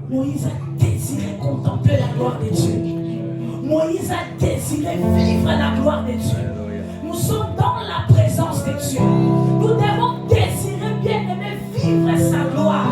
Moïse a désiré contempler la gloire de Dieu. Moïse a désiré vivre la gloire de Dieu. nous sommes dans la présence de Dieu. Nous devons désirer, bien aimer, vivre sa gloire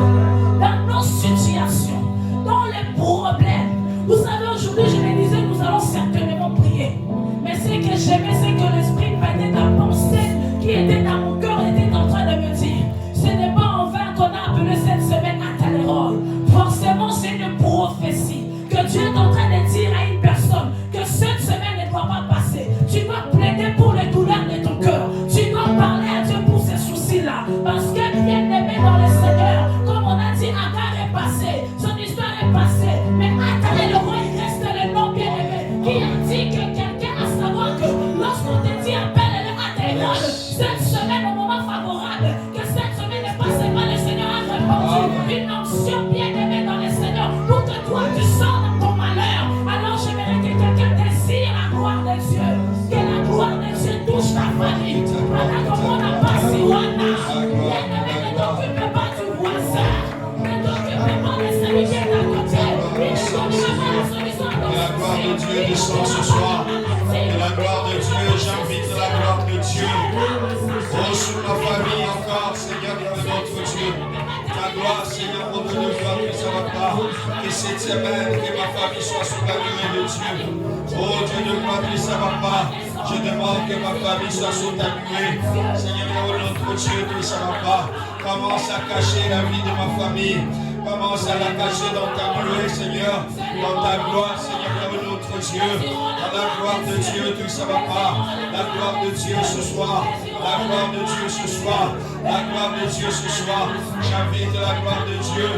dans nos situations, dans les problèmes. Vous savez, aujourd'hui, je me disais, nous allons certainement prier. Mais ce que j'aimais, c'est que l'Esprit mettait la pensée qui était dans mon cœur, était en train de me dire, ce n'est pas en vain qu'on a appelé cette semaine à Talérol. Forcément, c'est une prophétie que Dieu est en train de dire à une personne que cette semaine ne doit pas passer. Tu dois plaider pour les douleurs de ton cœur. Tu dois parler à Dieu pour ces soucis-là. Parce que bien aimé dans le Seigneur, comme on a dit, Agar est passé, son histoire est passée. Mais Agar et le roi, il reste le nom bien aimé qui indique quelqu'un à savoir que lorsqu'on te dit appelle-le à Talérol, cette semaine au moment favorable, que cette semaine ne passe pas, le Seigneur a répandu une onction bien aimée dans le Seigneur pour que toi tu sors dans ton malheur. Alors j'aimerais que quelqu'un désire la gloire de Dieu, que la gloire de Dieu touche ta famille. Voilà comment on a passé Wana. Bien aimé, ne t'occupe pas du voisin, ne t'occupe pas de celui qui est à côté. Il ne connaît pas la solution de la gloire de Dieu descend ce soir. Et la gloire de Dieu, j'invite la gloire de Dieu. Oh, sur ma famille encore, Seigneur, il y a notre Dieu. Ta gloire, Seigneur, mon Dieu de gloire, que ça va pas. Que cette semaine, que ma famille soit sous la lumière de Dieu. Oh, Dieu de gloire, que ça va pas. Je demande que ma famille soit sous ta lumière. Seigneur, oh, notre Dieu, que ça va pas. Commence à cacher la vie de ma famille. Commence à la cacher dans ta nuée, Seigneur. Dans ta gloire, Seigneur, notre Dieu. Dans la gloire de Dieu, tout ça va pas. La gloire de Dieu ce soir. La gloire de Dieu ce soir. La gloire de Dieu ce soir. J'invite la gloire de Dieu.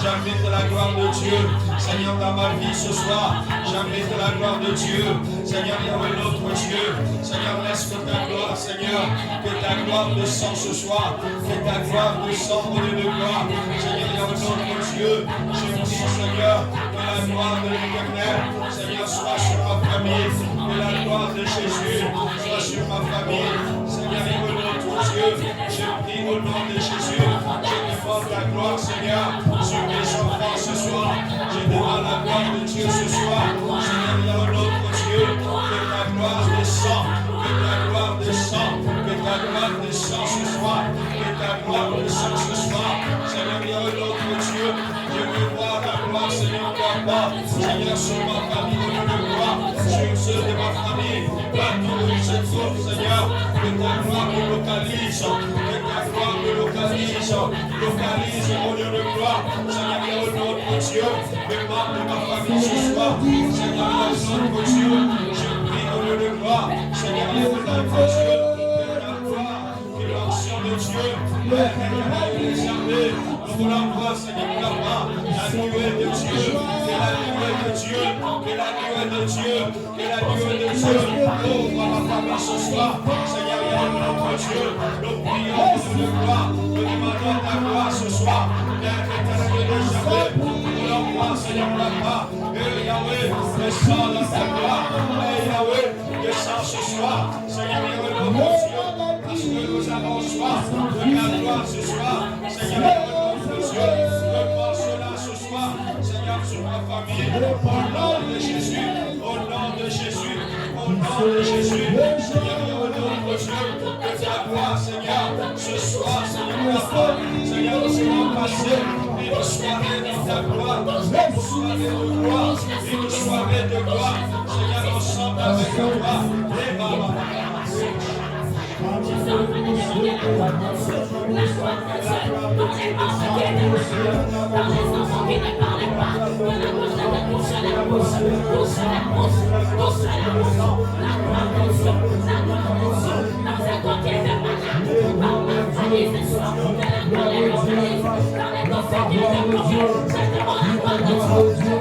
J'invite la gloire de Dieu. Seigneur, dans ma vie ce soir. J'invite la gloire de Dieu. Seigneur, il y a notre Dieu. Seigneur, laisse que ta gloire, Seigneur. Que ta gloire descende ce soir. Que ta gloire descende au lieu de gloire. Seigneur, il y a notre Dieu. Je prie, Seigneur, que la gloire de l'Éternel, Seigneur, soit sur ma famille. Que la gloire de Jésus soit sur ma famille. Seigneur, il y a notre Dieu. Je prie au nom de Jésus. Je demande la gloire, Seigneur, sur mes enfants ce soir. Je demande la gloire de Dieu ce soir. Seigneur, il y a notre Dieu. Que ta gloire descende. Que ta gloire descende. Que ta gloire descende ce soir. Que ta gloire descende ce soir. Seigneur, il y a notre Dieu. Je veux voir la gloire, Seigneur, papa. Seigneur, sur ma famille, je veux voir. Sur ceux de ma famille. Partout où ils se trouvent, Seigneur. Que ta gloire me localise. Que ta gloire me localise. Localise mon Dieu de gloire. Seigneur, il y a notre Dieu. Le membre de ma famille ce soir. Seigneur, il y a notre Dieu. Je prie au Dieu de gloire. Seigneur, il y a notre Dieu. Que la gloire, que l'action de Dieu. Nous voulons voir, Seigneur, la nuée de Dieu, que la nuée de Dieu, que la nuée de Dieu, que la nuée de Dieu ouvre ma famille ce soir. Seigneur, il y a notre Dieu, nous prions pour de gloire, nous demandons ta gloire ce soir. Père éternel de jamais, nous voulons voir, Seigneur, papa, et Yahweh, descends dans ta gloire, et Yahweh, descends ce soir. Seigneur, il y a notre Dieu, parce que nous avons soif de la gloire ce soir. Seigneur, Dieu, repose cela ce soir, Seigneur, sur ma famille, au nom de Jésus, au nom de Jésus, au nom de Jésus, Seigneur, au nom de Dieu, que ta gloire, Seigneur, ce soir, Seigneur, Seigneur, nous passé une soirée de ta gloire, une soirée de gloire, une soirée de gloire, Seigneur, ensemble avec toi, et maman. Je suis en train de demander la gloire de Dieu dans les membres qui étaient dans les enfants qui ne parlaient pas, que la bouche de touche la bouche, touche la bouche, touche la bouche, la gloire de Dieu, la gloire de Dieu, dans un corps qui était malade, dans ma famille ce soir, que la gloire est localisée, dans les dossiers qui étaient bloqués, je demande la gloire de Dieu, je demande la gloire de Dieu,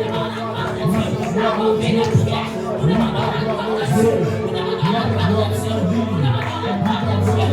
la remplie de prière, nous demandons la gloire de Dieu, nous demandons la gloire de Dieu, nous demandons la gloire de Dieu.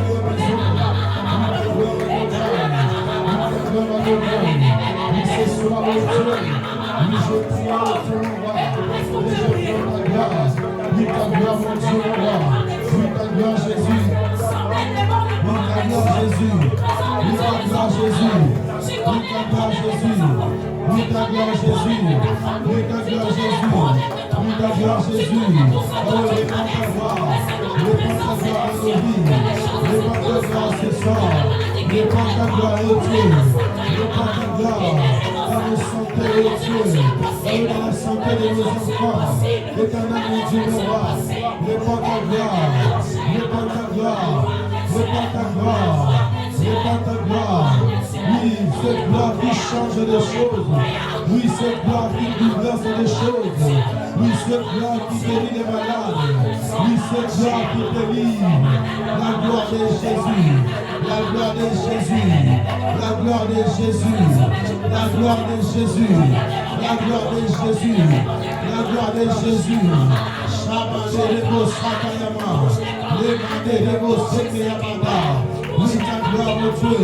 présence est dans Dieu. Que les choses se transforment. Répand ta gloire, ô Dieu. Répand ta gloire dans nos santé, ô Dieu. Et dans la santé de nos enfants. Éternel, mon Dieu, mon roi. Répand ta gloire. Répand ta gloire. Répand ta gloire. Répand ta gloire. Oui, cette gloire qui change les choses. Oui, cette gloire qui bouleverse les choses. Oui, cette gloire qui guérit les malades. Oui, cette gloire qui délivre. La gloire de Jésus. La gloire de Jésus. La gloire de Jésus. La gloire de Jésus. La gloire de Jésus. La gloire de Jésus. Shabbat de Rebo Sakayama. Lemande Rebo Sekeyamada. Oui, ta gloire, mon Dieu.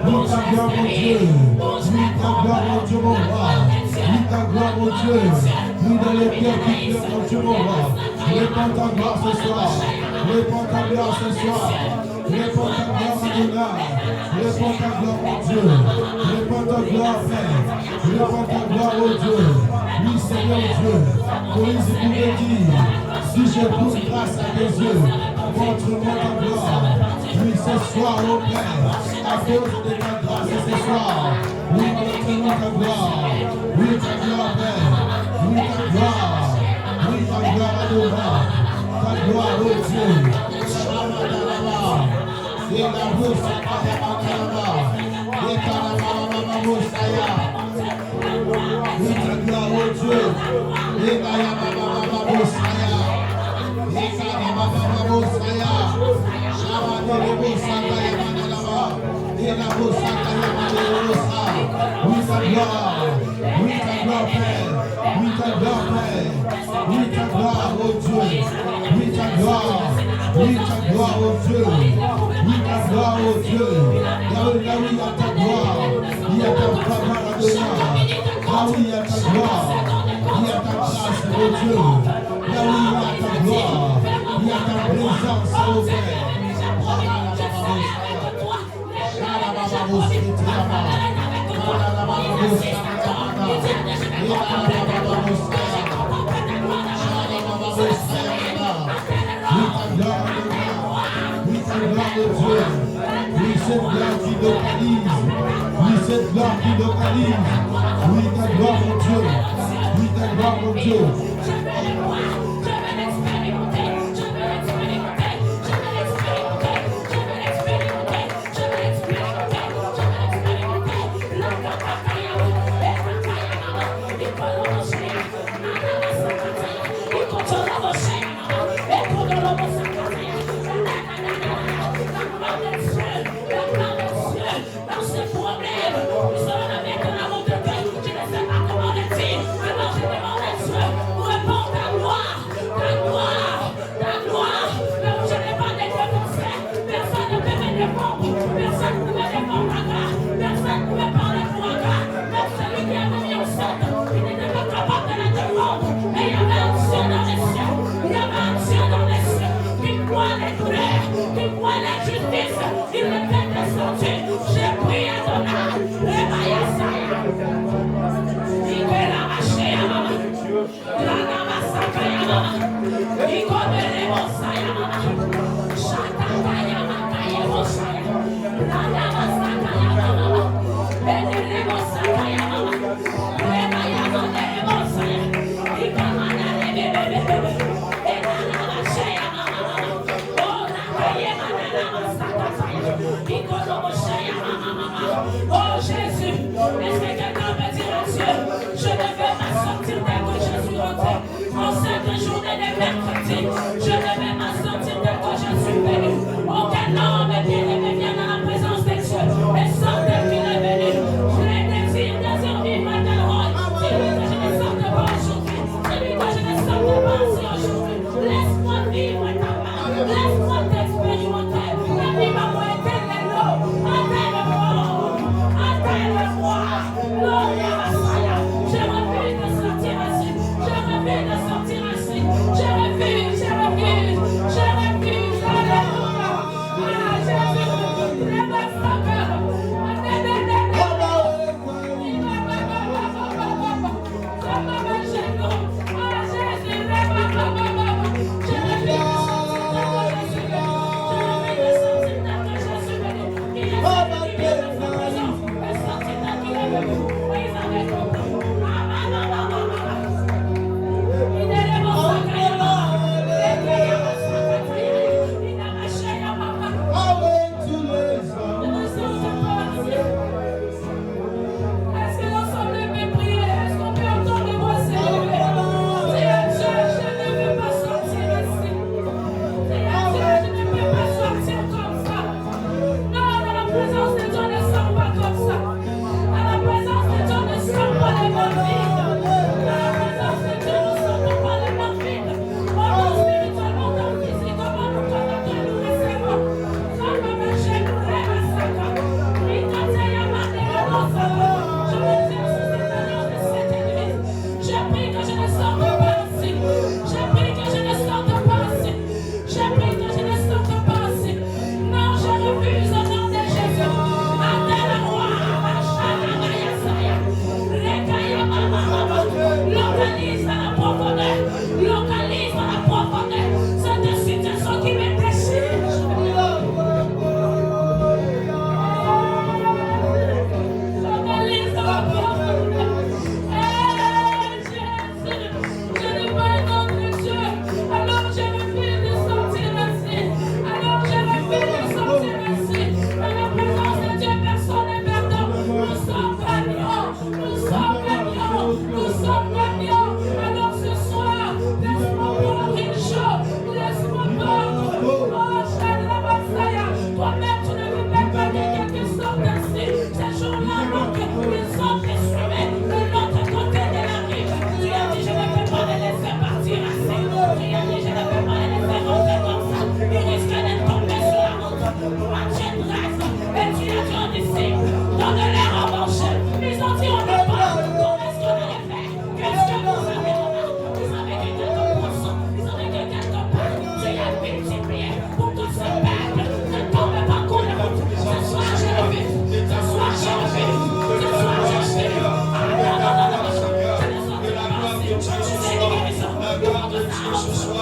Oui, ta gloire, mon Dieu. Oui, ta gloire, mon Dieu, mon roi. Oui, ta gloire, mon Dieu. Oui, dans les cœurs qui pleurent, mon Dieu, mon roi. Répands ta gloire ce soir. Répands ta gloire ce soir. Répands ta gloire, Adonai. Répands ta gloire, mon Dieu. Répands ta gloire, Père. Répands ta gloire, oh Dieu. Oui, Seigneur Dieu. Moïse pouvait dire, si je trouve grâce à tes yeux, montre-moi ta gloire. Oui, ce soir, oh Père, à cause de ta grâce, ce soir, oui, montre-moi ta gloire. Oui, ta gloire, Père. Oui, ta gloire. Oui, ta gloire, Adonai. Ta gloire, oh Dieu. Shamadalaba. Et la bouche, Akayamadalaba. Et Kanamalama Mosaya. Oui, ta gloire, oh Dieu. Et Kayamama Mosaya. Et Kanamama Mosaya. Shamadalaba Sakayamadalaba. Et la bouche, Akayamadalaba. Oui, ta gloire. Oui, ta gloire, Père. Oui, ta gloire, Père. Oui, ta gloire, oh Dieu. Oui, ta gloire. Oui, ta gloire, oh Dieu. Oui, ta gloire, oh Dieu. Là où il y a ta gloire, il y a ta gloire, Adonai. Là où il y a ta gloire, il y a ta grâce, oh Dieu. Là où il y a ta gloire, il y a ta présence, oh Père. Oui, cette gloire qui localise. Oui, cette gloire qui localise. Oui, ta gloire, mon Dieu. Oui, ta gloire, mon Dieu. Oh Jésus, est-ce que quelqu'un peut dire à Dieu, je ne vais m'assortir dès que je suis rentré en cette journée de mercredi, je ne vais m'assortir dès que je suis venu. Aucun homme bien-aimé vient dans la présence de Dieu et sort dès qu'il est venu. Je les désire vivre à tel rôle. Celui que je ne sorte pas aujourd'hui, celui que je ne sorte pas aujourd'hui. Laisse-moi vivre ta main, laisse-moi t'expérimenter. La vie va moi éternelle, attelle-moi. Gloria à Messiah. Je refuse de sortir ainsi. Je refuse de sortir ainsi. Je refuse.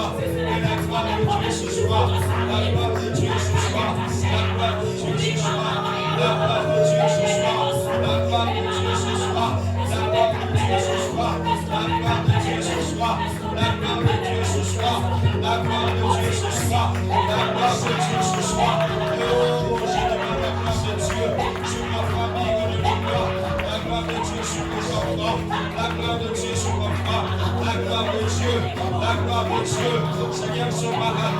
soir. Que la gloire de Dieu ce soir. La gloire de Dieu ce soir. La gloire de Dieu ce soir. La gloire de Dieu ce soir. La gloire de Dieu ce soir. La gloire de Dieu ce soir. La gloire de Dieu ce soir. La gloire de Dieu ce soir. La gloire de Dieu ce soir. La gloire de Dieu ce soir. Oh, je demande la gloire de Dieu sur ma famille, de gloire. La gloire de Dieu sur mes enfants. La gloire de Dieu sur mon frère. La gloire de Dieu. La gloire de Dieu. Seigneur, ce matin,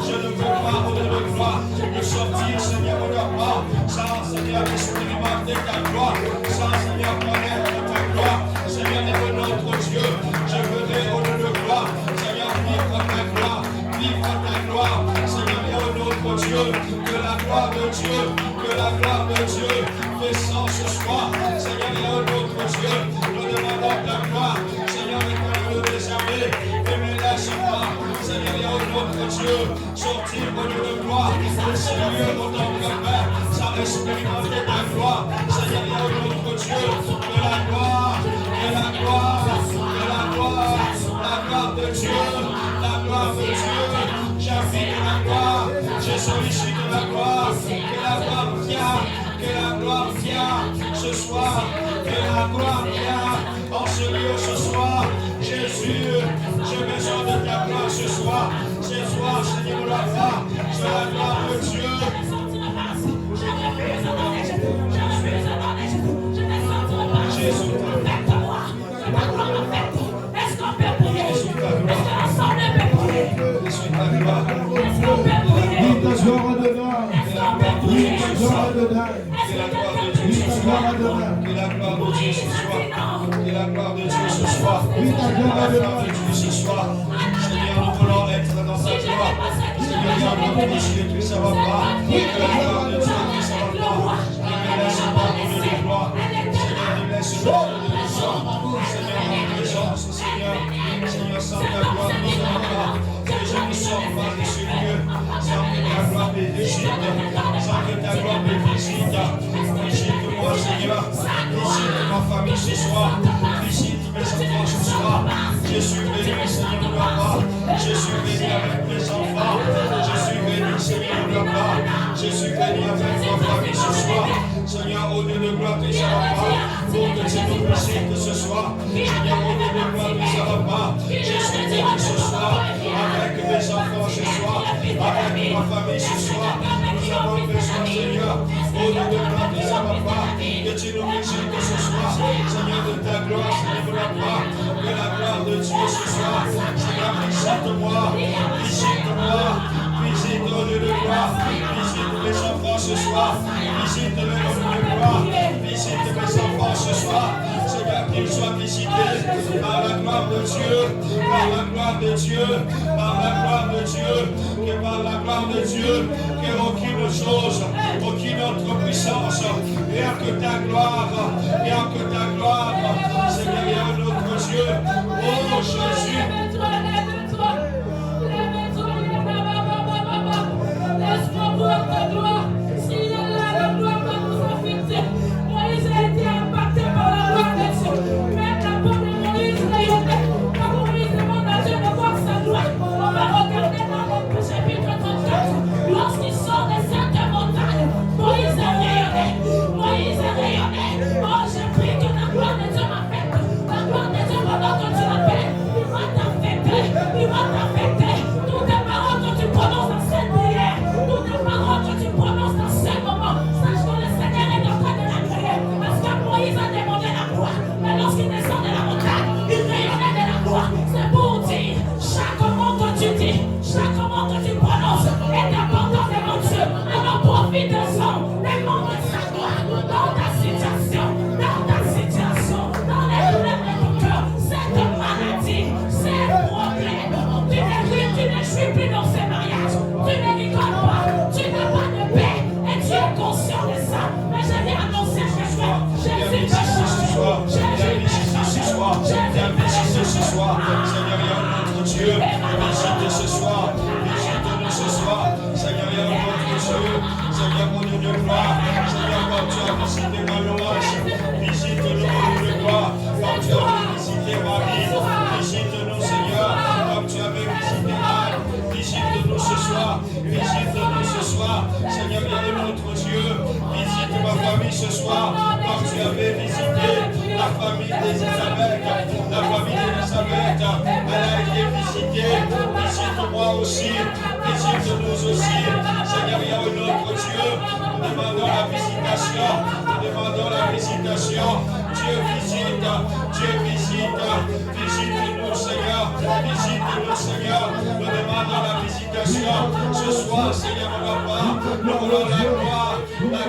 je ne veux pas au-delà de gloire me sortir, Seigneur, au repas. Sans, Seigneur, expérimenter ta gloire. Sans, Seigneur, connaître ta gloire. Seigneur, est notre Dieu. Je veux au-delà de gloire. Seigneur, vivre ta gloire. Vivre ta gloire. Seigneur, est notre Dieu. Que la gloire de Dieu. Que la gloire de Dieu descend ce soir. Seigneur, est notre Dieu. Nous demandons ta gloire. Seigneur, écoute le désarmé. Ne me lâche pas. Seigneur, est notre Dieu. Sortir au lieu de gloire. Le Seigneur, dans notre Père. Sans expérimenter ta gloire. Seigneur, est notre Dieu. Que la gloire. Que la gloire. Que la gloire. La gloire de Dieu. La gloire de Dieu. J'invite la gloire. Je sollicite la gloire. Que la gloire vienne. Que la gloire vienne ce soir. Que la gloire vienne en ce lieu ce soir. Jésus, j'ai besoin de ta gloire ce soir. Ce soir, Seigneur, la gloire. C'est la gloire de Dieu. Jésus, est-ce qu'on peut prier? Est-ce que l'ensemble peut prier? Est-ce qu'on peut prier? Est-ce qu'on peut prier? Est-ce qu'on peut prier? Que la gloire de Dieu ce soir. Que la gloire de Dieu ce soir. Que la gloire de Dieu ce soir. Que la gloire de Dieu ce soir. Seigneur, nous voulons être dans ta gloire. Seigneur, notre péché ne ça va pas. Que la gloire de Dieu ne ça va pas. Ne me laisse pas donner de gloire. Seigneur, ne me laisse pas donner de sang. Seigneur, en présence, Seigneur. Seigneur, sans ta gloire, nous n'avons pas. Que je ne sors pas de ce lieu. Sans que ta gloire me visite. Sans que ta gloire me visite. Visite-moi, Seigneur. Visite ma famille ce soir. Visite mes enfants ce soir. Je suis béni, Seigneur, papa. Je suis béni avec mes enfants. Je suis béni, Seigneur, papa. Je suis béni avec ma famille ce soir. Seigneur, au Dieu de gloire, tu ne savas pas. Pour que tu nous visites ce soir. Seigneur, au Dieu de gloire, tu ne savas pas. Je suis béni ce soir. Avec mes enfants ce soir. Avec ma famille ce soir. Nous avons besoin, Seigneur. Au Dieu de gloire, tu ne savas pas. Que tu nous visites ce soir. Seigneur, de ta gloire, Seigneur, papa. Que la gloire de Dieu ce soir. Seigneur, visite-moi. Visite-moi. Visite au Dieu de gloire. Visite mes enfants ce soir. Visite le nom de gloire. Visite mes enfants ce soir. Seigneur, qu'ils soient visités par la gloire de Dieu. Par la gloire de Dieu. Par la gloire de Dieu. Que par la gloire de Dieu. Que aucune chose, aucune autre puissance. Rien que ta gloire. Rien que ta gloire. Seigneur, notre Dieu. Oh Jésus. Laisse-moi voir ta gloire. S'il est là, la gloire va nous affecter. Moïse a été impacté par la gloire de Dieu. Même la peau de Moïse rayonnait. Quand Moïse demande à Dieu de voir sa gloire, on va regarder dans le chapitre 34. Lorsqu'il sort des saintes montagnes, Moïse a rayonné. Moïse a rayonné. Oh, j'ai pris que la gloire de Dieu m'affecte. La gloire de Dieu, pendant que tu l'appelles, il va t'affecter. Il va t'affecter. Toutes les paroles que tu prononces dans cette prière. Toutes les paroles que tu prononces dans ce moment, sache que le Seigneur est en train de la créer. Parce que Moïse a demandé la gloire. Mais lorsqu'il descend de la montagne, il rayonnait de la gloire. C'est pour dire, chaque mot que tu dis, chaque mot que tu prononces est important devant Dieu. Alors profite-en des mots de sa gloire dans ta situation, dans les douleurs de ton cœur, cette maladie, ces problèmes. Tu ne suis plus dans ces mariages. Tu ne rigoles pas. Tu n'as pas de paix. Et tu es conscient de ça. Mais je viens annoncer ce soir. Jésus te change. Jésus te change. Ce soir, Seigneur, notre Dieu, visite ce soir, visite-nous ce soir, Seigneur, notre Dieu, Seigneur, mon Dieu de gloire, Seigneur, quand tu as visité ma louange, visite-nous, mon Dieu de gloire, quand tu as visité ma vie, visite-nous, Seigneur, comme tu avais visité ma bénis ce soir, comme tu avais visité la famille d'Élisabeth. La famille d'Élisabeth, elle a été visitée. Visite-moi aussi, visite-nous aussi. Seigneur, il y a un autre Dieu. Nous demandons la visitation. Nous demandons la visitation. Dieu visite, Dieu visite. Visite-nous, Seigneur. Visite-nous, Seigneur. Nous demandons la visitation. Ce soir, Seigneur, mon papa, nous voulons la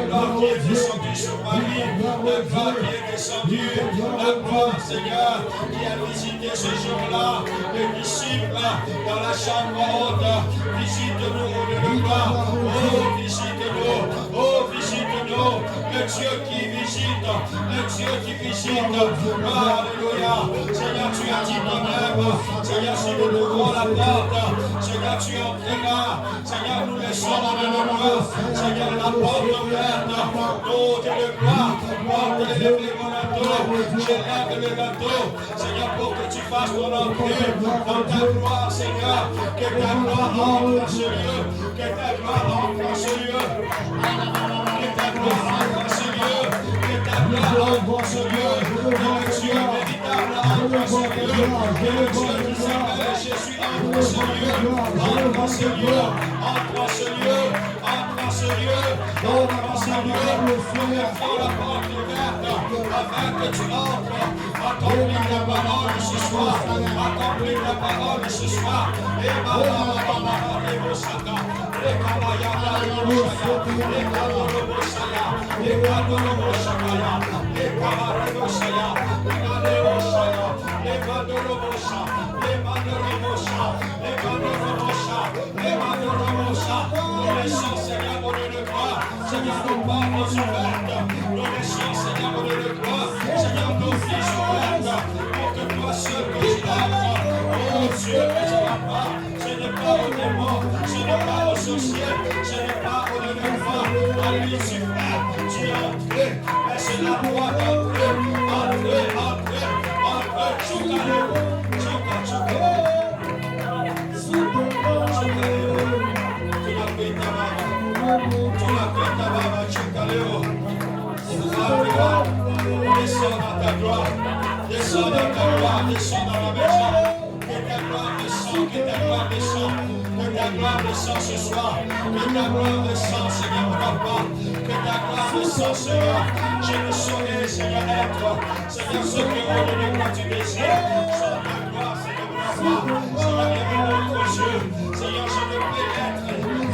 gloire qui est descendue sur Marie, la gloire qui est descendue, la gloire, Seigneur, qui a visité ce jour-là, les disciples dans la chambre haute. Visite-nous, au lieu de gloire. Oh, visite-nous, oh, visite-nous, le Dieu qui visite, le Dieu qui visite. Alléluia. Seigneur, tu as dit toi-même, Seigneur, si nous ouvrons la porte, Seigneur, tu entreras. Seigneur, nous laissons dans le gloire. Seigneur, la porte ouverte. Oh, Dieu de gloire, porte les gâteaux. J'élève le gâteau. Seigneur, pour que tu fasses ton entrée dans ta gloire, Seigneur. Que ta gloire entre en ce lieu. Que ta gloire entre en ce lieu. Que ta gloire entre en ce lieu. Que ta gloire entre en ce lieu. Que le Dieu véritable entre en ce lieu. Que le Dieu qui s'appelle Jésus entre en ce lieu. Entre en ce lieu. Entre en ce lieu. Entre en ce lieu. Entre en ce lieu. Nous mettons la porte ouverte afin que tu entres. Accomplis ta parole ce soir. Accomplis ta parole ce soir. Et nous laissons, Seigneur, mon Dieu de gloire, Seigneur, nos portes ouvertes. Nous laissons, Seigneur, mon Dieu de gloire, Seigneur, nos vies ouvertes, pour que toi seul que tu entres. Oh Dieu, que tu n'as pas, ce n'est pas au démon, ce n'est pas au sorcier, ce n'est pas au Dieu de gloire. À Lucifer, tu es entré, mais c'est la loi d'entrer, entrer, entrer, entrer, choukaleo, choukaleo. Descends dans ta gloire, descends dans ta gloire, descends dans la maison. Que ta gloire descend, que ta gloire descend, que ta gloire descend ce soir, que ta gloire descend, Seigneur mon papa, que ta gloire descend, Seigneur. Je ne saurais, Seigneur, être, Seigneur, ce que au-delà de quoi tu désires. Sans ta gloire, Seigneur mon papa, Seigneur, il y a un autre Dieu. Seigneur, je ne peux être,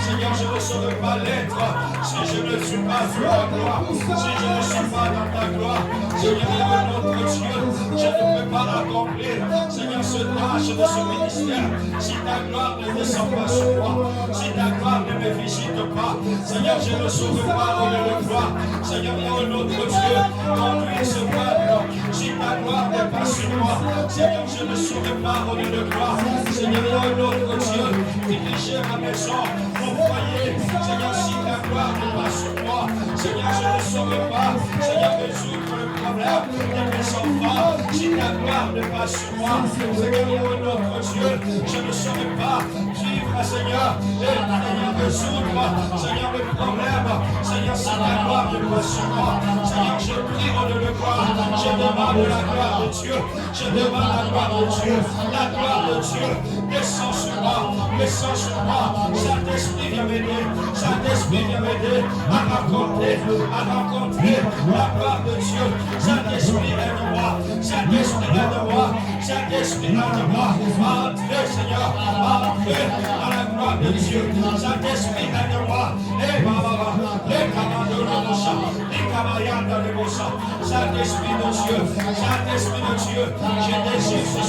Seigneur, je ne saurais pas l'être si je ne suis pas sur ta gloire, si je ne suis pas dans ta gloire. Seigneur, il y a un autre Dieu, je ne peux pas accomplir, Seigneur, ce tâche de ce ministère, si ta gloire ne descend pas sur moi, si ta gloire ne me visite pas, Seigneur, je ne saurais pas au lieu de gloire. Seigneur, il y a un autre Dieu, conduis ce peuple, si ta gloire n'est pas sur moi, Seigneur, je ne saurais pas au lieu de gloire. Seigneur, il y a un autre Dieu, dirigez ma maison, mon foyer, Seigneur, si ta gloire n'est pas sur moi, Seigneur, je ne saurais pas, Seigneur, résoudre le problème de mes enfants, si ta gloire n'est pas sur moi, Seigneur, il y a un autre Dieu, je ne saurais pas vivre, Seigneur, et Seigneur, résoudre, Seigneur, mes problèmes, Seigneur, si ta gloire n'est pas sur moi, Seigneur, je prie au lieu de gloire, je demande la gloire de Dieu, je demande la gloire de Dieu, la gloire de Dieu, descends sur moi, descends sur moi, Saint-Esprit vient m'aider, Saint-Esprit vient m'aider à rencontrer la gloire de Dieu, Saint-Esprit aide-moi, Saint-Esprit aide-moi, Saint-Esprit aide-moi, entrez Seigneur, entrez dans la gloire de Dieu, Saint-Esprit aide-moi, et Baba, les commandos de Moussa, les camarades de Moussa, Saint-Esprit de Dieu, Saint-Esprit de Dieu, je désire ce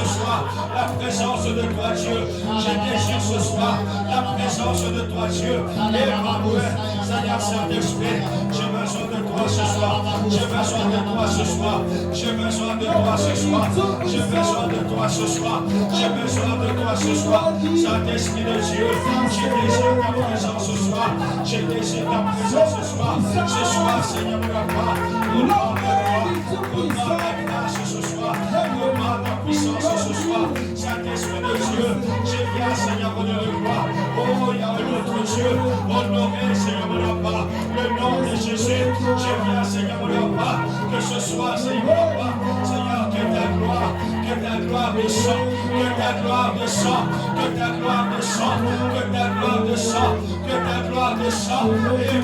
soir la présence de toi Dieu, je désire ce soir la présence de toi Dieu, et Emmanuel, Seigneur Saint-Esprit, j'ai besoin de toi ce soir, j'ai besoin de toi ce soir, j'ai besoin de toi ce soir, j'ai besoin de toi ce soir, j'ai besoin de toi ce soir, Saint-Esprit de Dieu, je désire ta présence ce soir, je désire ta présence ce soir, Seigneur mon papa, nous demandons ta grâce ce soir, nous demandons ta puissance ce soir, Saint-Esprit de Dieu, je viens Seigneur mon Dieu de gloire, oh il y a un autre Dieu, honoré Seigneur mon papa, le nom de Jésus. descende, que ta gloire descende, que ta gloire descende, que ta gloire descende, que ta gloire descende, et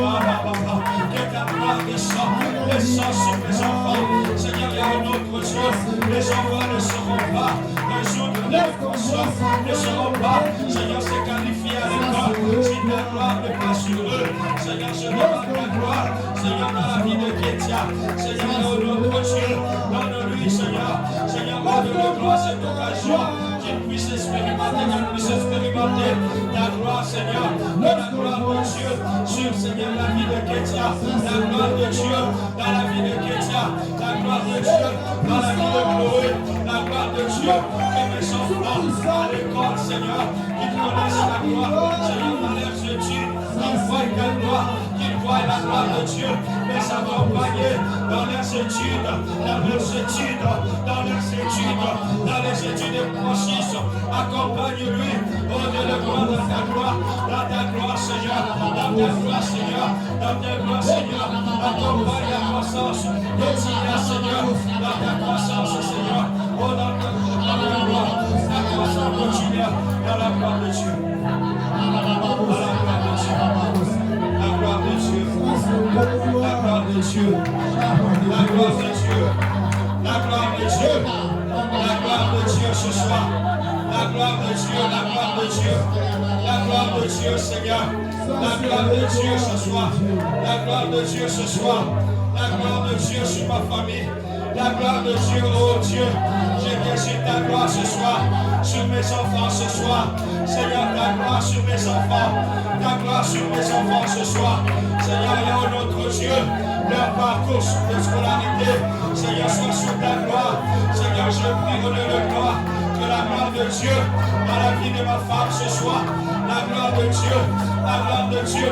que ta gloire descende, descend sur mes enfants. Seigneur, il y a un autre Dieu, les enfants ne seront pas, un jour de défense ne seront pas, Seigneur, c'est qualifié à l'école, si ta gloire ne passe sur eux, Seigneur, je demande ta gloire, Seigneur, dans la vie de Kétia, Seigneur, il y a un autre Dieu, donne-lui, Seigneur, Seigneur, donne-le gloire cette occasion, qu'il puisse expérimenter ta gloire, Seigneur, que la gloire de Dieu sur, Seigneur, la vie de Kétia, la gloire de Dieu dans la vie de Kétia, la gloire de Dieu dans la vie de Chloé, la gloire de Dieu que mes enfants à l'école, Seigneur, qu'ils connaissent la gloire, Seigneur, dans leurs études, qu'ils voient ta gloire, qu'ils voient la gloire de Dieu, mais s'accompagner dans leurs études, dans leurs études, dans leurs études, dans les études de processus. Accompagne-lui, oh Dieu de gloire, dans ta gloire, Seigneur, dans ta gloire, Seigneur, dans ta gloire, Seigneur, accompagne la croissance, continue, Seigneur, dans ta croissance, Seigneur, oh dans ta gloire, la croissance continue, dans la gloire de Dieu, la gloire de Dieu, la gloire de Dieu, la gloire de Dieu, la gloire de Dieu, la gloire de Dieu ce soir. La gloire de Dieu, la gloire de Dieu, la gloire de Dieu, Seigneur, la gloire de Dieu ce soir, la gloire de Dieu ce soir, la gloire de Dieu sur ma famille, la gloire de Dieu, oh Dieu, j'ai décidé ta gloire ce soir, sur mes enfants ce soir, Seigneur, ta gloire sur mes enfants, ta gloire sur mes enfants ce soir, Seigneur, il y a un autre Dieu, leur parcours de scolarité, Seigneur, soit sur ta gloire, Seigneur, je prie au nom de gloire. Que la gloire de Dieu dans la vie de ma femme ce soir, la gloire de Dieu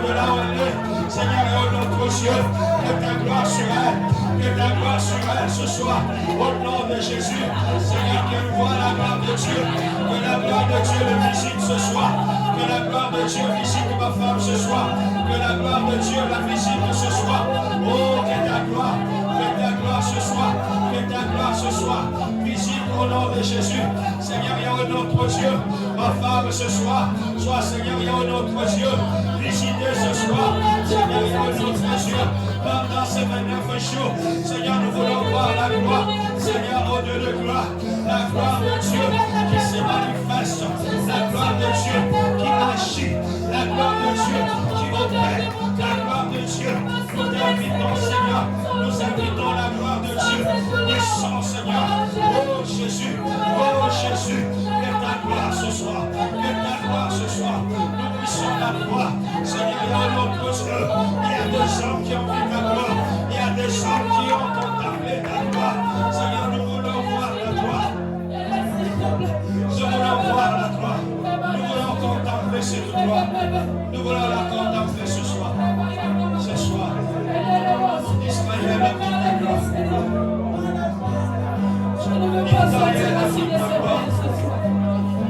de là où elle est, Seigneur, et notre Dieu, que ta gloire sur elle ce soir, au nom de Jésus, Seigneur, qu'elle voit la gloire de Dieu, que la gloire de Dieu le visite ce soir, que la gloire de Dieu visite ma femme ce soir, que la gloire de Dieu la visite ce soir, oh, que ta gloire ce soir, que ta gloire ce soir, visite au nom de Jésus. Seigneur, il y a un autre Dieu, ma femme ce soir, soit Seigneur, il y a un autre Dieu, visitez ce soir, Seigneur, il y a un autre Dieu, pendant ces 29 jours, Seigneur, nous voulons voir la gloire, Seigneur, au Dieu de gloire, la gloire de Dieu qui se manifeste, la gloire de Dieu qui agit, la gloire de Dieu qui opère, la gloire de Dieu, nous t'invitons, Seigneur, nous invitons la gloire de Dieu, descends, Seigneur, oh Jésus, que ta gloire ce soir, nous puissions la gloire, Seigneur, il y a un autre Dieu, il y a des gens qui ont vu ta gloire, il y a des gens qui ont contemplé ta gloire, Seigneur, nous voulons voir la gloire, nous voulons contempler cette gloire, nous voulons la contempler ce soir, Israël a vu ta gloire.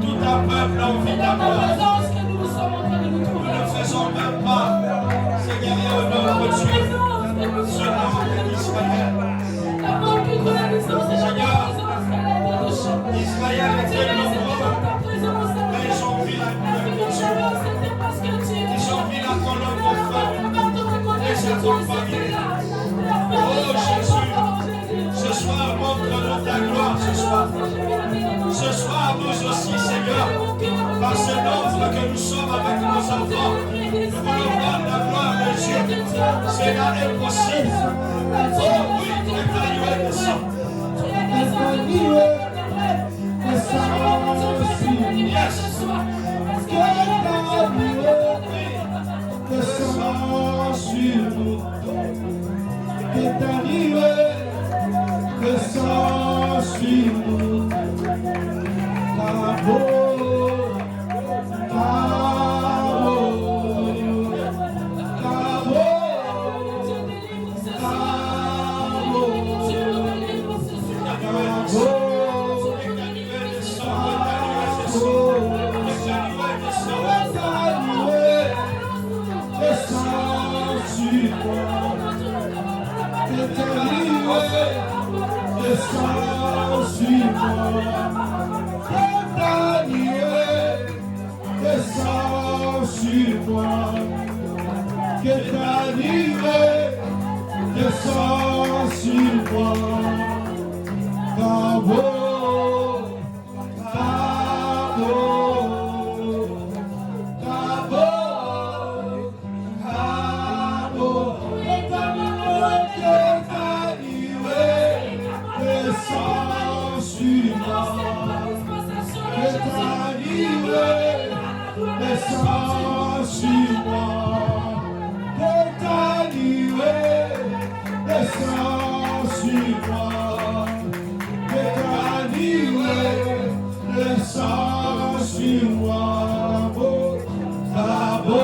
Tout un peuple a envie de ta gloire. Nous ne faisons même pas, Seigneur, il y a un autre Dieu, ce nom d'Israël. Seigneur, Israël était nombreux, mais ils ont vu la gloire de Dieu. Ils ont vu la colonne de feu, les accompagner. Oh Jésus, ce soir, montre-nous ta gloire ce soir. Ce soir, nous aussi, Seigneur, par ce nombre que nous sommes avec nos enfants, nous voulons voir la gloire de Dieu. Cela est possible. Oh oui, Emmanuel descend. Yes. Descends sur nous. Descends sur nous. Descends sur moi. est arrivé, descends sur moi. Cabo, Cabo, Cabo, Cabo, est arrivé, descends sur moi. Est arrivé, descends sur moi. Est arrivé, descends sur moi. Est arrivé, descends sur moi. Cabo, Cabo,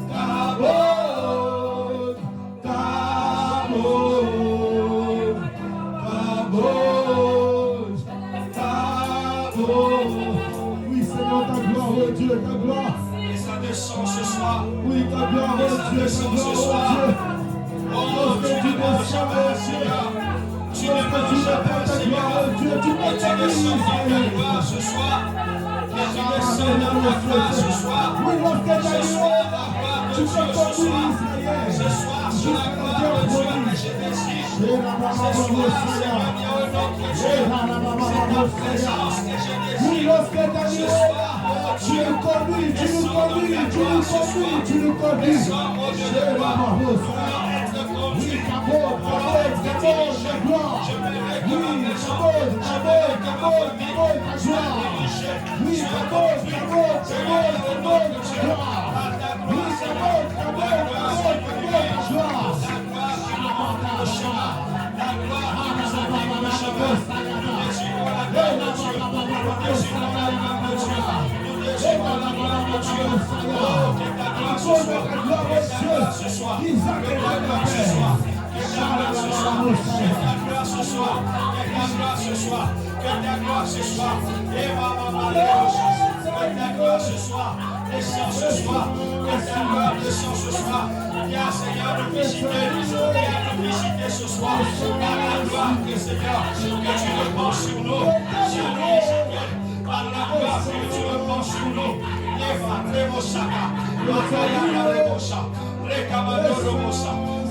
Cabo, Cabo, Cabo, Cabo. Oui, Seigneur, ta gloire, oh Dieu, ta gloire. Et ça descend ce soir. Oui, ta gloire, oh Dieu, ta gloire, oh Dieu. Oh, tu ne déranges jamais, Seigneur. Tu ne déranges jamais, Seigneur. Dieu, tu Et tu descends dans ta gloire ce soir. Et tu descends dans ta gloire ce soir. Oui, lorsque Ce soir, la gloire de Dieu ce soir. Ce soir, sur la gloire de Dieu que je désire. Ce soir, Seigneur, il y a un autre Dieu. C'est ta présence que je oui, désire. lorsque tu Ce soir, oh tu Dieu, nous conduis, tu nous conduis, tu nous conduis, tu nous conduis. descends au Dieu de gloire. Pour être conduit. Oui, ta gloire, ta gloire, ta gloire. Je me Oui, réclame ta gloire, ta gloire, ta gloire, ta gloire, ta gloire. Oui, ta gloire, ta gloire, ta gloire, ta gloire, ta gloire. Oui, ta gloire, ta gloire, ta gloire, ta gloire, ta gloire. Ce soir, que ta gloire ce soir, que ta gloire ce soir, que ta gloire ce soir, que ta gloire ce soir, que ta gloire ce soir, et maman, que ta gloire ce soir, descend ce soir, que ta gloire descend ce soir. Viens Seigneur nous visiter, viens nous visiter ce soir, par la gloire que Seigneur, que tu repenses sur nous, Seigneur, par la gloire que tu repenses sur nous.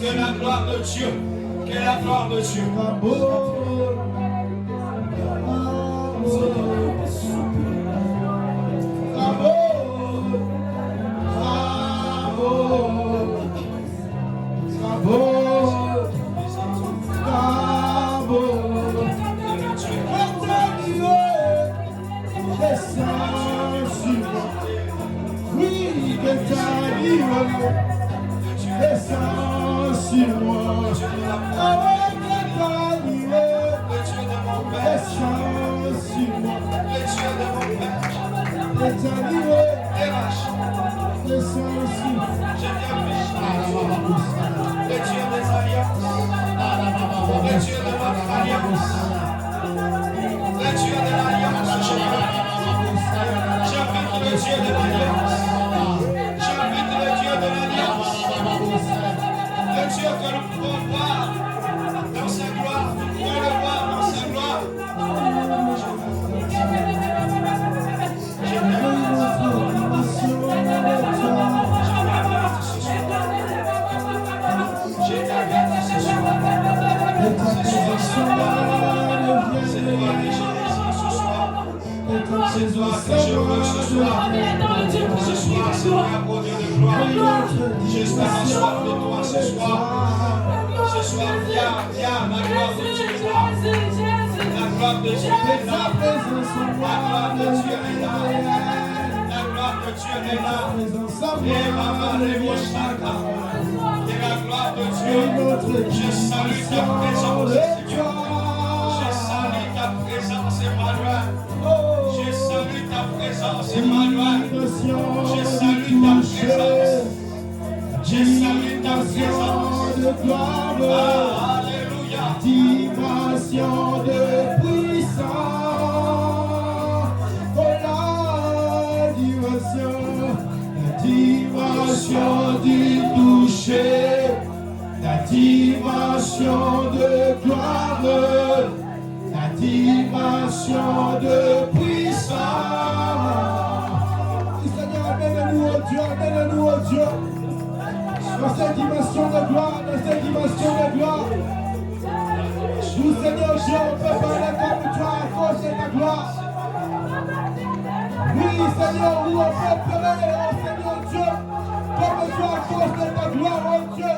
Que la gloire de Dieu, que la gloire de Dieu. Descends sur moi, avec la descends sur moi, descends sur moi. Le Dieu des alliances, le Dieu de notre alliance, le Dieu de l'alliance, j'invite le Dieu de l'alliance, j'invite le Dieu de l'alliance, le Dieu que nous pouvons voir dans sa gloire, nous pouvons le voir dans sa gloire. C'est toi que je veux ce soir. Ce soir, Seigneur, au Dieu de gloire. J'espère en soif de toi ce soir. Ce soir, viens, la gloire de Dieu est là. La gloire de Dieu est là. La gloire de Dieu est là. La gloire de Dieu est là. Et maman, les mochaka. Et la gloire de Dieu. Je salue ta présence, Seigneur. Je salue ta présence, Emmanuel. Je salue ta présence, Emmanuel. Je salue ta présence. Je salue ta présence. Alléluia. Dimension de puissance. Oh la dimension du toucher. La dimension de gloire. La dimension de puissance. Dieu, amène-nous, oh Dieu, dans cette dimension de gloire, dans cette dimension de gloire. Nous, Seigneur Dieu, on peut parler comme toi à cause de ta gloire. Oui, Seigneur, oui, on peut pleurer, oh Seigneur Dieu, comme toi à cause de ta gloire, oh Dieu.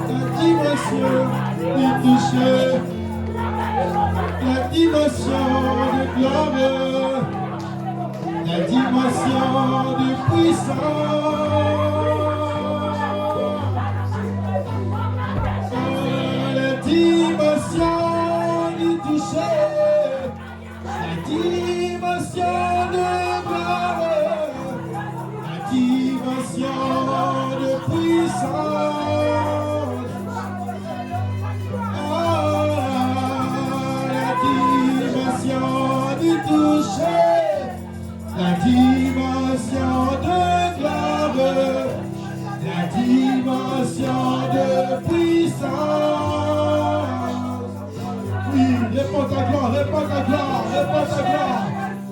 La dimension du toucher, la dimension de gloire, la dimension de puissance, la dimension du toucher, la dimension de gloire, la dimension de puissance. Du toucher, la dimension de gloire, la dimension de puissance. Oui, réponds ta gloire, réponds ta gloire, réponds ta gloire,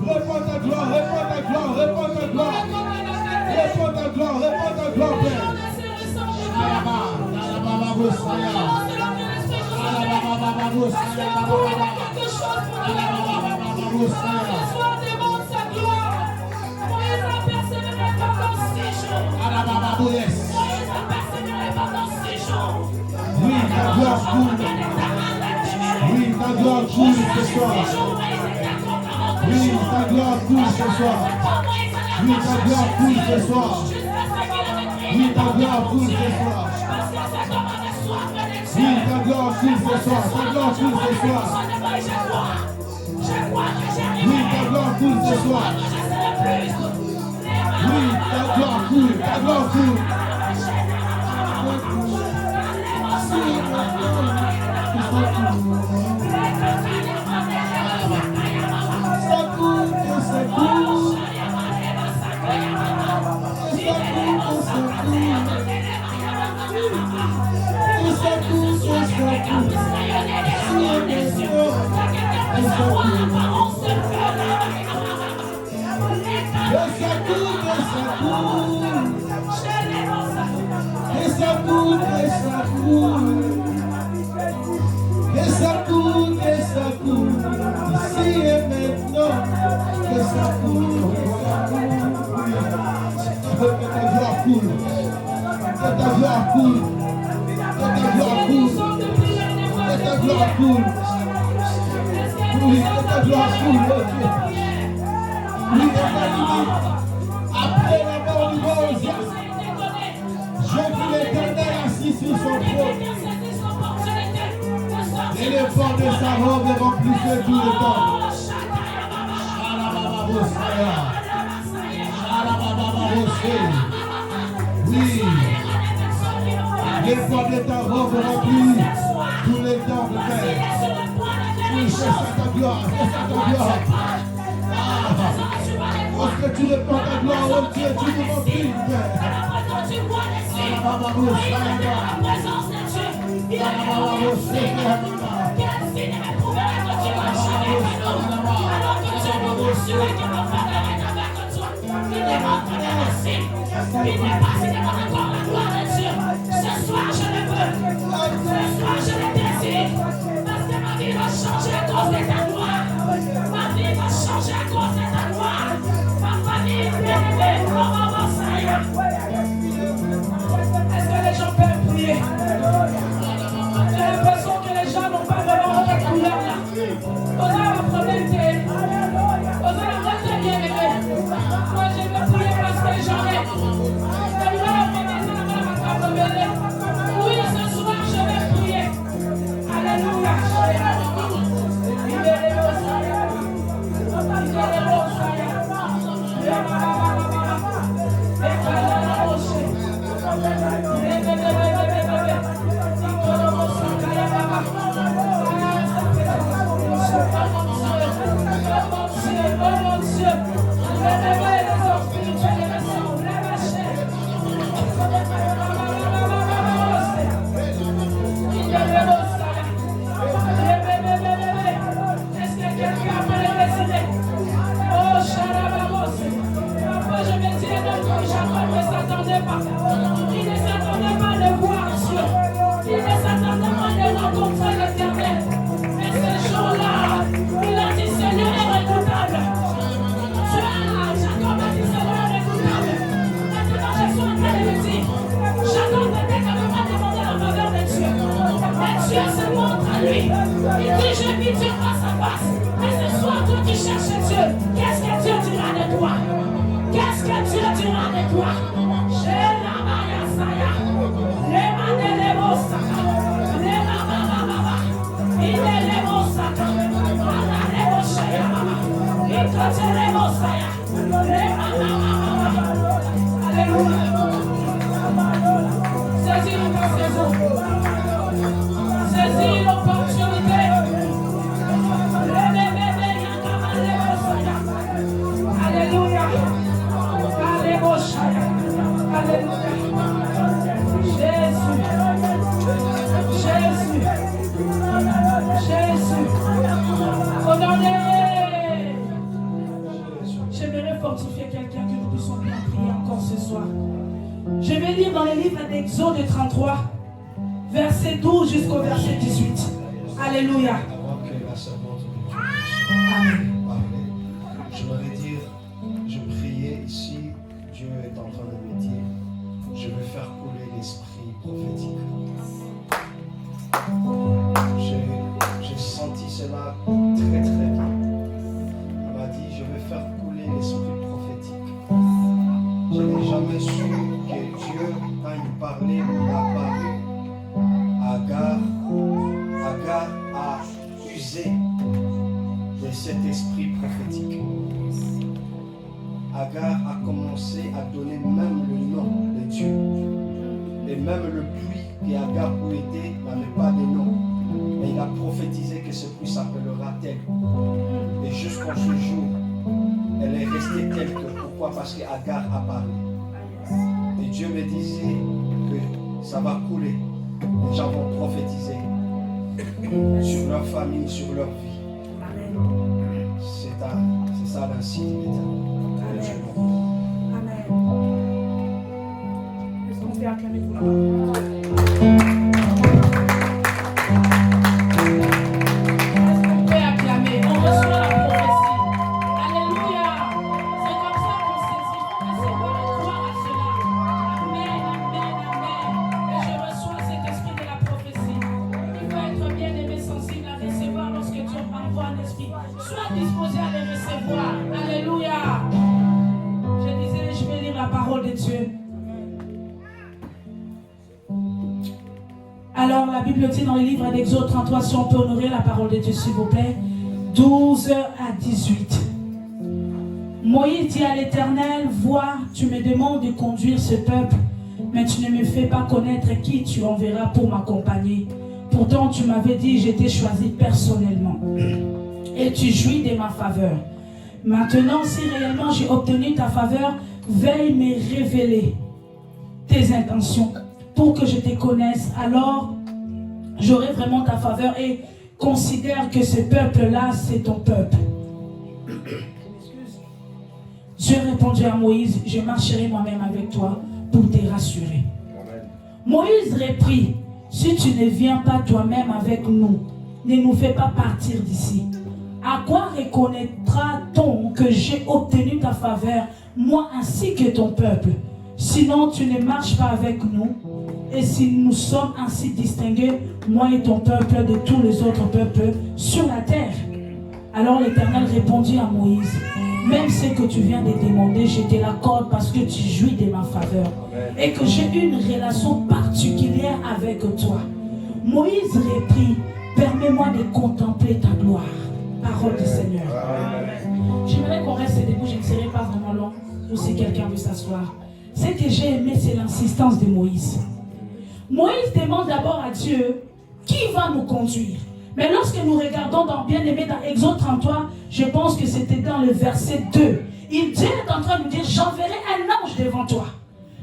réponds ta gloire, réponds ta gloire, réponds ta gloire, réponds ta gloire, réponds ta gloire, Père. Sois demande sa gloire. Moïse a persévéré pendant 6 jours. Moïse a persévéré pendant 6 jours. Oui, ta gloire coule. Oui, ta gloire coule ce soir. Oui, ta gloire coule ce soir. Oui, ta gloire coule ce soir. Oui, ta gloire coule ce soir. Oui, ta gloire coule ce soir. Ta gloire coule ce soir. Oui, ta gloire coule ce soir. Oui, ta gloire coule, ta gloire coule. Ça coule, ça coule. Ici et maintenant, que ça coule. Que ta gloire coule. Que ta gloire coule. Que ta gloire coule. Que ta gloire coule. Oui, que ta gloire coule, oh Dieu. Oui, après la mort du Moïse, j'ai vu l'Éternel assis sur son trône. Et les portes de sa robe est remplie de tout le temps. Oui, les portes de ta robe remplies tout le temps de Père. Oui, c'est ça ta gloire, c'est ça ta gloire. Lorsque tu réponds ta gloire, oh Dieu, tu nous remplis, Père. Ce soir je le veux, ce soir je le désire, parce que ma vie va changer à cause de ta gloire. Ma vie va changer à cause de ta gloire. Ma famille bien-aimée, est-ce que les gens peuvent prier? J'ai l'impression que les gens n'ont pas vraiment cette couleur-là. On a un problème de... On a un très bien-aimé. Moi, je vais prier parce que j'en ai. Oui, ce soir, je vais prier. Alléluia. dis, je vis Dieu face à face. Mais ce soir, toi qui cherches Dieu, qu'est-ce que Dieu dira de toi? Qu'est-ce que Dieu dira de toi? J'ai la maille saya. Les mains de l'ébosaka. Les mamama. Il est l'ébosaka. Ala l'ébosaya mama. Il cote l'ébosaya. Les mamama. Alléluia. Saisis la saison. Saisis l'opportunité. Alléluia. Alléluia. Jésus. Regardez. J'aimerais fortifier quelqu'un que nous puissions bien prier encore ce soir. Je vais lire dans le livre d'Exode 33, verset 12 jusqu'au verset 18. Alléluia. Avant que la servante Amen. je voudrais dire, je priais ici, Dieu est en train de me dire, je vais faire couler l'esprit prophétique. J'ai senti cela très très bien. Il m'a dit, je vais faire couler l'esprit prophétique. Je n'ai jamais su que Dieu, quand il parlait, il a parlé à Agar. Agar a usé de cet esprit prophétique. Agar a commencé à donner même le nom de Dieu. Et même le puits qu'Agar pour aider n'avait pas de nom. Et il a prophétisé que ce puits s'appellera tel. Et jusqu'en ce jour, elle est restée telle que. Pourquoi? Parce qu'Agar a parlé. Et Dieu me disait que ça va couler. Les gens vont prophétiser sur leur famille, sur leur vie. C'est ça l'insigne de Dieu. Amen. Est-ce qu'on peut acclamer pour la Alors la Bible dit dans le livre d'Exode 33, si on peut honorer la parole de Dieu s'il vous plaît, 12 à 18. Moïse dit à l'Éternel, vois, tu me demandes de conduire ce peuple, mais tu ne me fais pas connaître qui tu enverras pour m'accompagner. Pourtant tu m'avais dit, j'étais choisi personnellement et tu jouis de ma faveur. Maintenant, si réellement j'ai obtenu ta faveur, veille me révéler tes intentions pour que je te connaisse. Alors, j'aurai vraiment ta faveur et considère que ce peuple-là, c'est ton peuple. Dieu répondit à Moïse, je marcherai moi-même avec toi pour te rassurer. Amen. Moïse reprit, si tu ne viens pas toi-même avec nous, ne nous fais pas partir d'ici. À quoi reconnaîtra-t-on que j'ai obtenu ta faveur, moi ainsi que ton peuple? Sinon, tu ne marches pas avec nous. Et si nous sommes ainsi distingués, moi et ton peuple, de tous les autres peuples sur la terre. Alors l'Éternel répondit à Moïse, même ce que tu viens de demander, je te l'accorde parce que tu jouis de ma faveur. Amen. Et que j'ai une relation particulière avec toi. Moïse reprit, permets-moi de contempler ta gloire. Parole du Seigneur. J'aimerais qu'on reste debout, je ne serai pas vraiment long, ou si quelqu'un veut s'asseoir. Ce que j'ai aimé, c'est l'insistance de Moïse. Moïse demande d'abord à Dieu, qui va nous conduire? Mais lorsque nous regardons dans Bien-aimé dans Exode 33, je pense que c'était dans le verset 2. Dieu est en train de nous dire, j'enverrai un ange devant toi.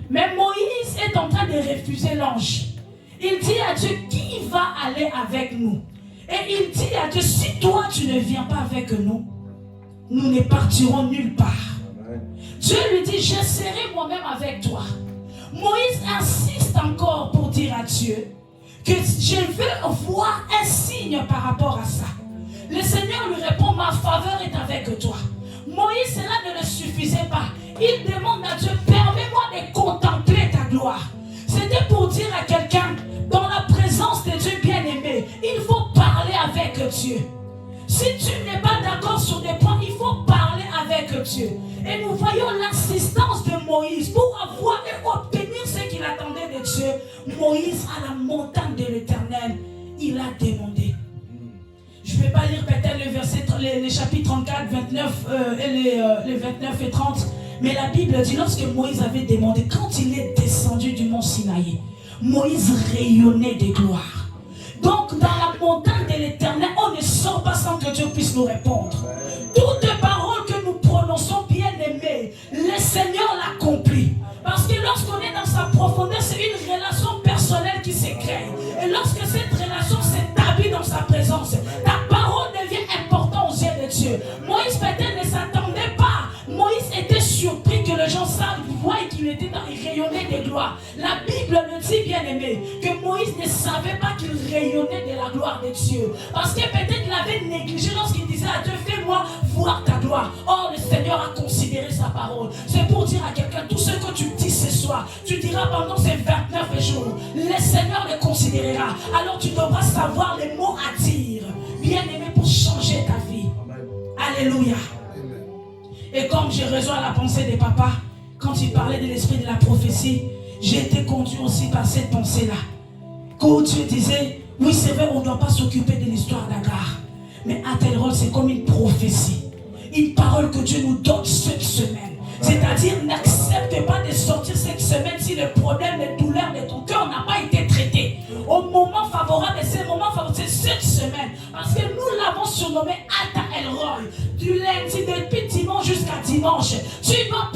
Mais Moïse est en train de refuser l'ange. Il dit à Dieu, qui va aller avec nous? Et il dit à Dieu, si toi tu ne viens pas avec nous, nous ne partirons nulle part. Amen. Dieu lui dit, je serai moi-même avec toi. Moïse insiste encore pour dire à Dieu que je veux voir un signe par rapport à ça. Le Seigneur lui répond, ma faveur est avec toi. Moïse, cela ne le suffisait pas. Il demande à Dieu, permets-moi de contempler ta gloire. C'était pour dire à quelqu'un, dans la présence de Dieu bien-aimé, il faut parler avec Dieu. Dieu. Si tu n'es pas d'accord sur des points, il faut parler avec Dieu. Et nous voyons l'assistance de Moïse pour avoir et obtenir ce qu'il attendait de Dieu. Moïse, à la montagne de l'Éternel, il a demandé. Je ne vais pas lire peut-être les chapitres 34, 29 les 29 et 30. Mais la Bible dit, lorsque Moïse avait demandé, quand il est descendu du mont Sinaï, Moïse rayonnait de gloire. Donc dans la montagne de l'Éternel, on ne sort pas sans que Dieu puisse nous répondre. Toutes les paroles que nous prononçons, bien aimées, le Seigneur l'accomplit. Parce que lorsqu'on est dans sa profondeur, c'est une relation personnelle qui se crée. Et lorsque cette relation s'établit dans sa présence, ta parole devient importante aux yeux de Dieu. Moïse peut-être ne s'attendait pas. Moïse était surpris que les gens savent, voient qu'il était dans les rayonnait de gloire. La Bible le dit, bien aimé, que Moïse ne savait pas qu'il rayonnait de la gloire de Dieu. Parce que peut-être il avait négligé lorsqu'il disait à Dieu, fais-moi voir ta gloire. Or, le Seigneur a considéré sa parole. C'est pour dire à quelqu'un, tout ce que tu dis ce soir, tu diras pendant ces 29 jours, le Seigneur le considérera. Alors tu devras savoir les mots à dire, bien aimé, pour changer ta vie. Amen. Alléluia. Amen. Et comme j'ai rejoint la pensée des papas, quand il parlait de l'esprit de la prophétie, j'ai été conduit aussi par cette pensée-là. Quand Dieu disait, oui c'est vrai, on ne doit pas s'occuper de l'histoire d'Agar, mais un tel rôle c'est comme une prophétie, une parole que Dieu nous donne cette semaine. C'est-à-dire, n'accepte pas de sortir cette semaine si le problème, les douleurs de ton cœur n'a pas été traité. Au moment favorable, et c'est le moment favorable, c'est cette semaine. Parce que nous l'avons surnommé Ata El Roy. Du lundi, depuis dimanche jusqu'à dimanche. Tu dois